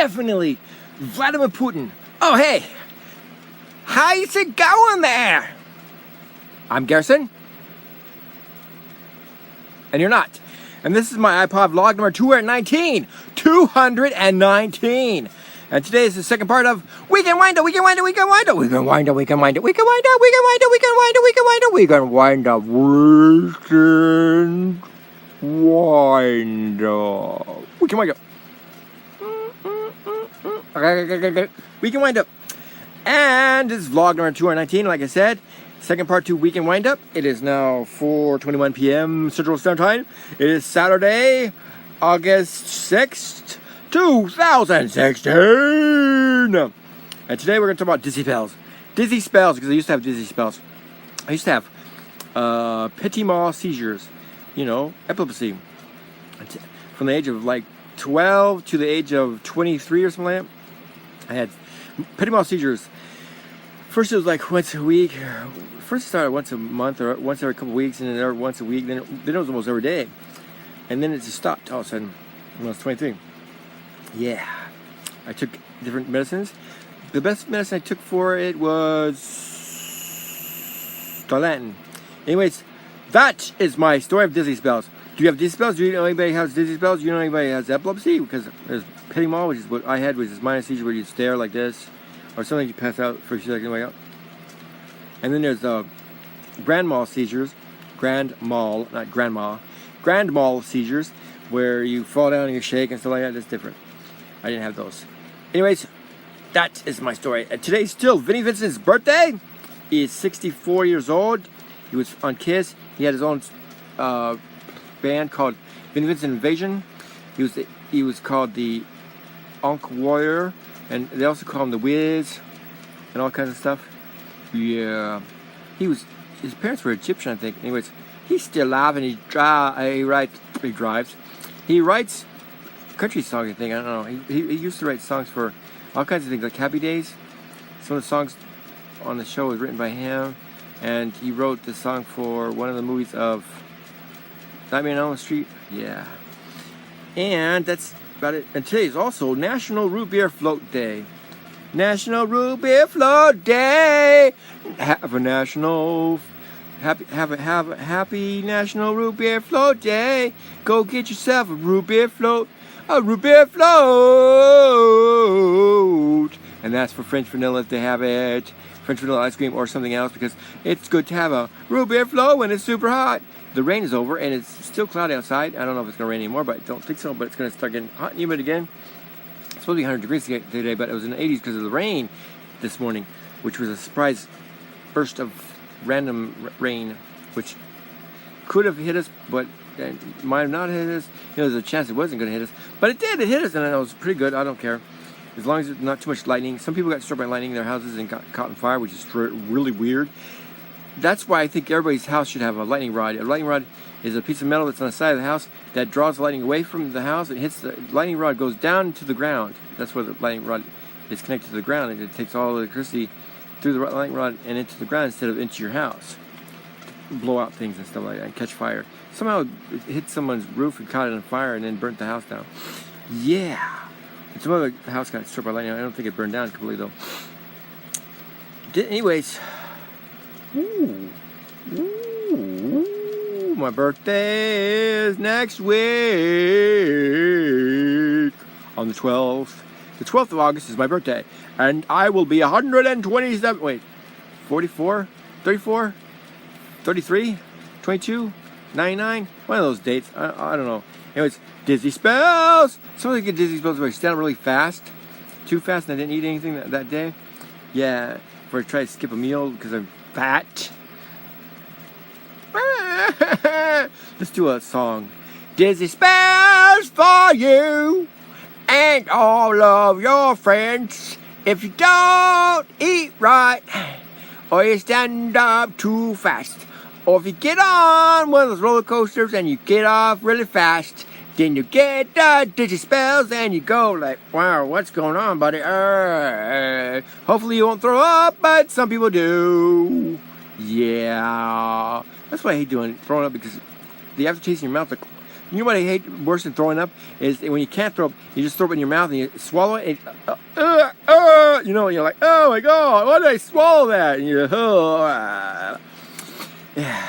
definitely Vladimir Putin. Oh, hey, how's it going there? I'm Garrison. And you're not. And this is my iPod vlog number 219. 219. And today is the second part of Weekend Wind Up, Weekend Wind Up, Weekend Wind Up, Weekend Wind Up, Weekend Wind Up, Weekend Wind Up, Weekend Wind Up, Weekend Wind Up, Weekend Wind Up, Weekend Wind Up, Weekend Wind Up, Weekend Wind Up. Weekend Wind Up. And this is vlog number 219, like I said. Second part to Weekend Wind Up. It is now 4:21 p.m. Central Standard Time. It is Saturday, August 6th, 2016. And today we're going to talk about dizzy spells. Dizzy spells, because I used to have dizzy spells. I used to have petit mal seizures, epilepsy. From the age of like 12 to the age of 23 or something like that. I had petit mal seizures. First it was like once a week. First it started once a month or once every couple of weeks, and then once a week. Then it was almost every day. And then it just stopped all of a sudden when I was 23. Yeah. I took different medicines. The best medicine I took for it was Dilantin. Anyways, that is my story of dizzy spells. Do you have dizzy spells? Do you know anybody has dizzy spells? Do you know anybody has epilepsy? Because there's petit mal, which is what I had, which is minor seizure, where you stare like this, or something you pass out for a few seconds, wake up. And then there's grand mal seizures, grand mal seizures, where you fall down and you shake and stuff like that. That's different. I didn't have those. Anyways, that is my story. And today's still Vinnie Vincent's birthday. He is 64 years old. He was on Kiss. He had his own band called Vinnie Vincent Invasion. He was called the Onk Warrior, and they also call him the Wiz, and all kinds of stuff. Yeah, his parents were Egyptian, I think. Anyways, he's still alive, and he writes country songs, I think. I don't know. He used to write songs for all kinds of things, like Happy Days. Some of the songs on the show was written by him, and he wrote the song for one of the movies of Nightmare on Elm Street. Yeah. And that's about it. And today is also National Root Beer Float Day. National Root Beer Float Day. Have a happy National Root Beer Float Day. Go get yourself a root beer float. A root beer float. And that's for French vanilla if they have it. French vanilla ice cream or something else, because it's good to have a root beer float when it's super hot. The rain is over and it's still cloudy outside. I don't know if it's going to rain anymore, but I don't think so. But it's going to start getting hot and humid again. It's supposed to be 100 degrees today, but it was in the 80s because of the rain this morning, which was a surprise burst of random rain, which could have hit us, but might have not hit us. There's a chance it wasn't going to hit us, but it did. It hit us, and it was pretty good. I don't care, as long as it's not too much lightning. Some people got struck by lightning in their houses and got caught on fire, which is really weird. That's why I think everybody's house should have a lightning rod. A lightning rod is a piece of metal that's on the side of the house that draws the lightning away from the house. It hits the lightning rod, goes down to the ground. That's where the lightning rod is connected to the ground, and it takes all the electricity through the lightning rod and into the ground instead of into your house. Blow out things and stuff like that and catch fire. Somehow it hit someone's roof and caught it on fire and then burnt the house down. Yeah. And some other house got struck by lightning. I don't think it burned down completely though. Anyways. Ooh, my birthday is next week on the 12th. The 12th of August is my birthday, and I will be 127, 44, 34, 33, 22, 99, one of those dates, I don't know. Anyways, dizzy spells. Sometimes I get dizzy spells if I stand up really fast, too fast, and I didn't eat anything that day. Yeah, or I try to skip a meal because I'm fat. Let's do a song. Dizzy spells for you and all of your friends. If you don't eat right, or you stand up too fast, or if you get on one of those roller coasters and you get off really fast, then you get dizzy spells and you go like, wow, what's going on, buddy? Hopefully you won't throw up, but some people do. Yeah. That's why I hate throwing up, because the aftertaste in your mouth, like, You know what I hate worse than throwing up is when you can't throw up, you just throw it in your mouth and you swallow it. And, you know, you're like, oh my God, why did I swallow that? And you're, yeah.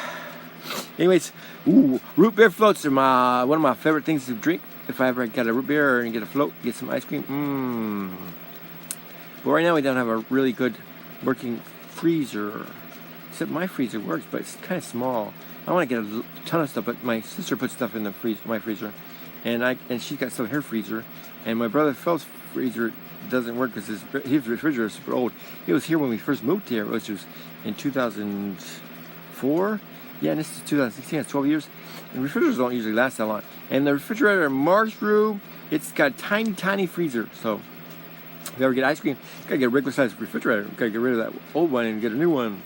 Anyways, root beer floats are one of my favorite things to drink. If I ever get a root beer and get a float, get some ice cream. But right now we don't have a really good working freezer. Except my freezer works, but it's kind of small. I want to get a ton of stuff, but my sister puts stuff in the my freezer, and she's got stuff in her freezer. And my brother Phil's freezer doesn't work because his refrigerator is super old. He was here when we first moved here, which was in 2004. Yeah, and this is 2016. It's 12 years. And refrigerators don't usually last that long. And the refrigerator in Mark's room, it's got a tiny, tiny freezer. So if you ever get ice cream, you gotta get a regular sized refrigerator. You gotta get rid of that old one and get a new one.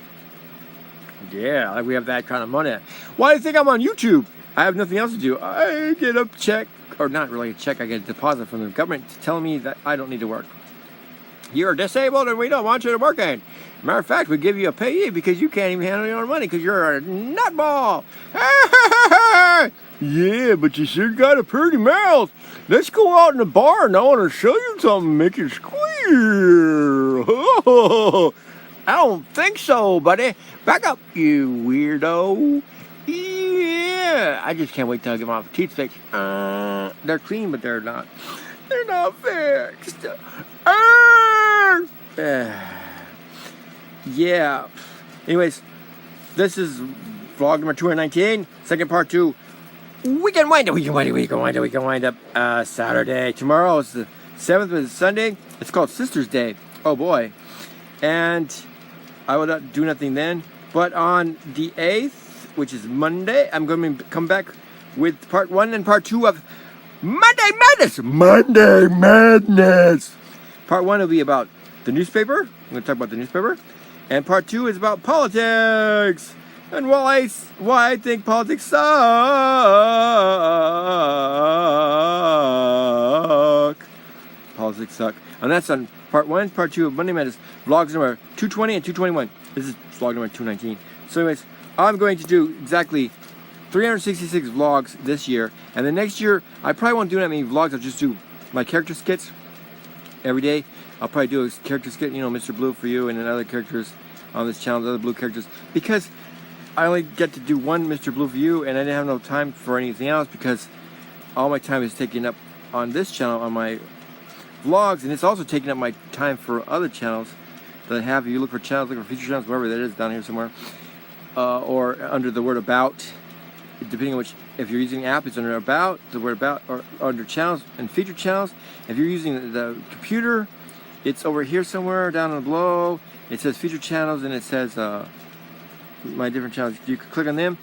Yeah, like we have that kind of money. Why do you think I'm on YouTube? I have nothing else to do. I get a check, or not really a check, I get a deposit from the government telling me that I don't need to work. You're disabled and we don't want you to work in. Matter of fact, we give you a payee because you can't even handle your own money because you're a nutball. Yeah, but you sure got a pretty mouth. Let's go out in the bar and I want to show you something, make you squeal. I don't think so, buddy. Back up, you weirdo. Yeah, I just can't wait till I get my teeth fixed. They're clean, but they're not. They're not fixed. Yeah. Anyways, this is vlog number 219. Second part 2. We can wind up Saturday. Tomorrow is the 7th, is Sunday. It's called Sister's Day. Oh boy. And I will not do nothing then. But on the 8th, which is Monday, I'm going to come back with part 1 and part 2 of Monday Madness. Monday Madness. Part 1 will be about the newspaper. I'm going to talk about the newspaper. And part 2 is about politics. And why I think politics suck. Politics suck. And that's on part 1, part 2 of Monday Madness. Vlogs number 220 and 221. This is vlog number 219. So anyways, I'm going to do exactly 366 vlogs this year. And the next year, I probably won't do that many vlogs. I'll just do my character skits every day. I'll probably do a character skit, you know, Mr. Blue for you, and then other characters on this channel, the other blue characters. Because I only get to do one Mr. Blue for you, and I didn't have no time for anything else because all my time is taken up on this channel, on my vlogs, and it's also taking up my time for other channels that I have. If you look for channels, look for feature channels, wherever that is, down here somewhere, or under the word about, depending on which, if you're using the app, it's under about, the word about, or under channels and feature channels. If you're using the computer, it's over here somewhere, down below. It says feature channels, and it says my different channels. You could click on them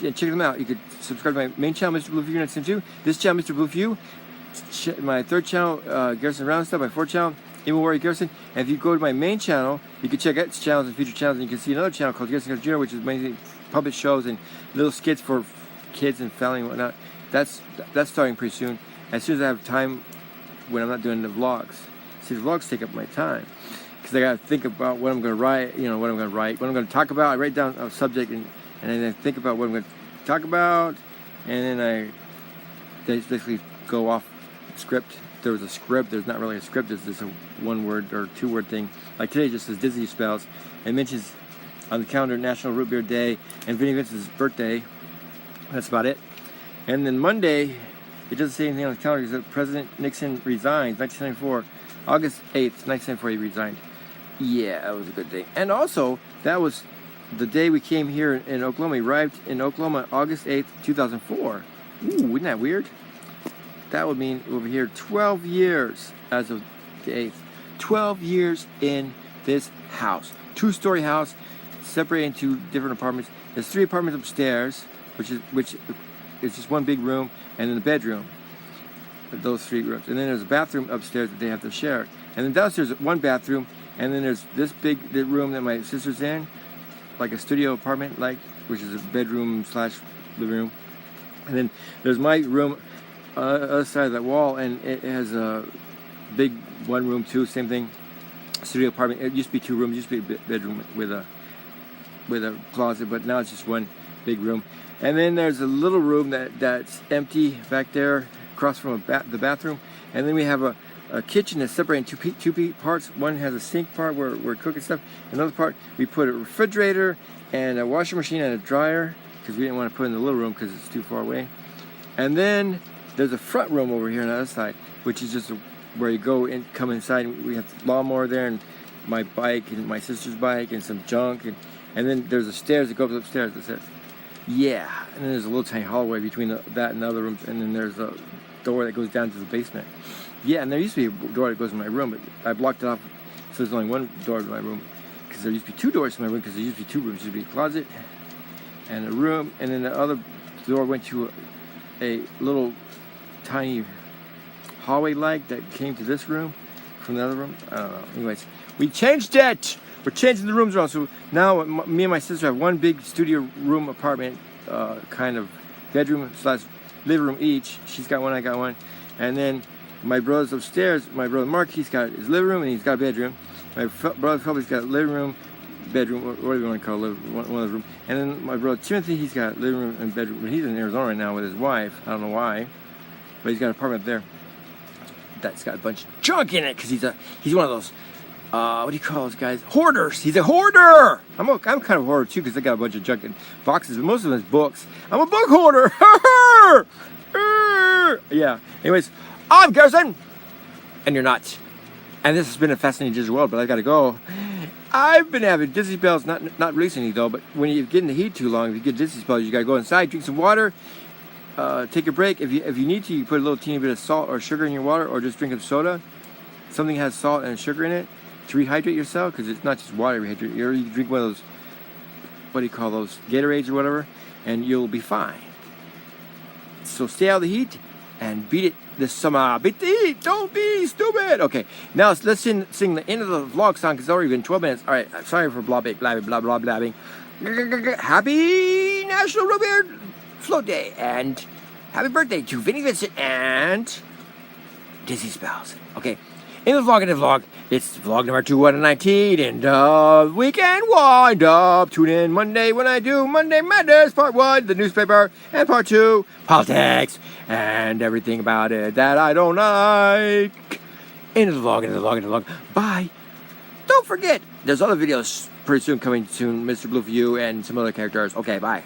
and check them out. You could subscribe to my main channel, Mr. Blue for You, next time too. This channel, Mr. Blue for You. My third channel, Garrison Round Stuff. My fourth channel, Emo Warrior Garrison. And if you go to my main channel, you can check out its channels and feature channels, and you can see another channel called Garrison Jr., which is mainly public shows and little skits for kids and family and whatnot. That's starting pretty soon. As soon as I have time when I'm not doing the vlogs. See, the vlogs take up my time because I got to think about what I'm going to write, what I'm going to write, what I'm going to talk about. I write down a subject and then I think about what I'm going to talk about, and then I basically go off script. There was a script. There's not really a script. It's just a one-word or two-word thing. Like today, it just says Disney spells. It mentions on the calendar National Root Beer Day and Vinnie Vince's birthday. That's about it. And then Monday, it doesn't say anything on the calendar except President Nixon resigns, 1994. August 8th, 1994, he resigned. Yeah, that was a good thing. And also, that was the day we came here in Oklahoma. We arrived in Oklahoma August 8th, 2004. Ooh, isn't that weird? That would mean over here 12 years as of the 8th. 12 years in this house. Two-story house, separated into different apartments. There's 3 apartments upstairs, which is just one big room, and then the bedroom. Those 3 rooms. And then there's a bathroom upstairs that they have to share. And then downstairs, one bathroom, and then there's this big room that my sister's in, like a studio apartment, which is a bedroom / living room. And then there's my room other side of that wall, and it has a big one room too, same thing, studio apartment. It used to be 2 rooms, it used to be a bedroom with a closet, but now it's just one big room. And then there's a little room that's empty back there across from the bathroom. And then we have a kitchen that's separated into two parts. One has a sink part where we're cooking stuff. Another part, we put a refrigerator and a washing machine and a dryer because we didn't want to put it in the little room because it's too far away. And then there's a front room over here on the other side, which is just where you go and come inside. We have the lawnmower there and my bike and my sister's bike and some junk. And then there's the stairs that go upstairs. Yeah, and then there's a little tiny hallway between that and the other rooms. And then there's a door that goes down to the basement. Yeah, and there used to be a door that goes in my room, but I blocked it off, so there's only one door to my room. Because there used to be two doors to my room, because there used to be two rooms. There used to be a closet and a room, and then the other door went to a little tiny hallway-like that came to this room from the other room. I don't know. Anyways, we changed it! We're changing the rooms around, so now me and my sister have one big studio room apartment, kind of bedroom / living room each. She's got one, I got one. And then my brother's upstairs. My brother Mark, he's got his living room and he's got a bedroom. My brother Philip's got a living room, bedroom, whatever you want to call it, one of those rooms. And then my brother Timothy, he's got living room and bedroom. But he's in Arizona right now with his wife. I don't know why, but he's got an apartment there that's got a bunch of junk in it because he's one of those. What do you call those guys? Hoarders. He's a hoarder. I'm kind of a hoarder too because I got a bunch of junk in boxes, but most of them is books. I'm a book hoarder. Yeah. Anyways, I'm Garrison, and you're not. And this has been a fascinating digital world, but I gotta go. I've been having dizzy spells, not recently though, but when you get in the heat too long, if you get dizzy spells, you gotta go inside, drink some water, take a break. If you need to, you put a little teeny bit of salt or sugar in your water, or just drink a soda. Something has salt and sugar in it to rehydrate yourself, because it's not just water rehydrate. You drink one of those, what do you call those, Gatorades or whatever, and you'll be fine. So stay out of the heat and beat it this summer. Beat the heat. Don't be stupid. Okay, now let's sing the end of the vlog song because it's already been 12 minutes. All right, sorry for blabbing. Happy National Root Beer Float Day and happy birthday to Vinnie Vincent and Dizzy Spells. Okay, in the vlog, it's vlog number 219 and weekend wind up. Tune in Monday when I do Monday Madness Part 1, the newspaper, and Part 2, politics, and everything about it that I don't like. Into the vlog. Bye. Don't forget, there's other videos pretty soon coming soon, Mr. Blue for You and some other characters. Okay, bye.